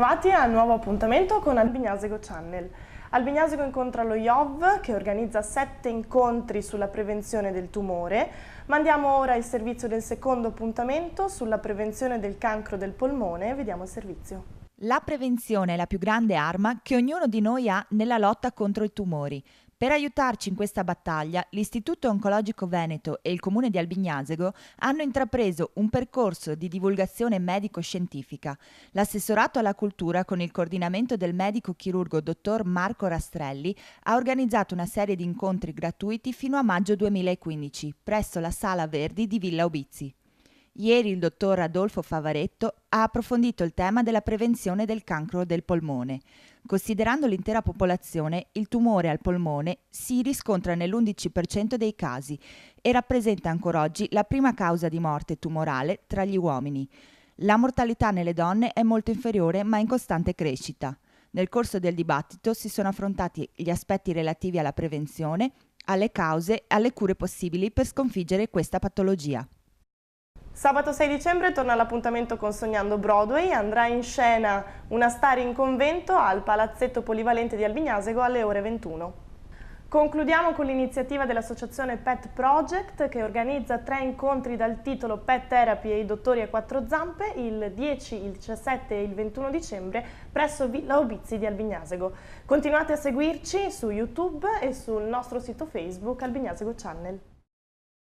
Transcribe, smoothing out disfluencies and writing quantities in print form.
Bentrovati al nuovo appuntamento con Albignasego Channel. Albignasego incontra lo IOV che organizza 7 incontri sulla prevenzione del tumore. Mandiamo ora il servizio del secondo appuntamento sulla prevenzione del cancro del polmone. Vediamo il servizio. La prevenzione è la più grande arma che ognuno di noi ha nella lotta contro i tumori. Per aiutarci in questa battaglia, l'Istituto Oncologico Veneto e il Comune di Albignasego hanno intrapreso un percorso di divulgazione medico-scientifica. L'assessorato alla cultura, con il coordinamento del medico chirurgo dottor Marco Rastrelli, ha organizzato una serie di incontri gratuiti fino a maggio 2015 presso la Sala Verdi di Villa Ubizzi. Ieri il dottor Adolfo Favaretto ha approfondito il tema della prevenzione del cancro del polmone. Considerando l'intera popolazione, il tumore al polmone si riscontra nell'11% dei casi e rappresenta ancora oggi la prima causa di morte tumorale tra gli uomini. La mortalità nelle donne è molto inferiore ma in costante crescita. Nel corso del dibattito si sono affrontati gli aspetti relativi alla prevenzione, alle cause e alle cure possibili per sconfiggere questa patologia. Sabato 6 dicembre torna l'appuntamento con Sognando Broadway, andrà in scena Una star in convento al Palazzetto Polivalente di Albignasego alle ore 21. Concludiamo con l'iniziativa dell'associazione Pet Project che organizza 3 incontri dal titolo Pet Therapy e i dottori a 4 zampe il 10, il 17 e il 21 dicembre presso Villa Ubizzi di Albignasego. Continuate a seguirci su YouTube e sul nostro sito Facebook Albignasego Channel.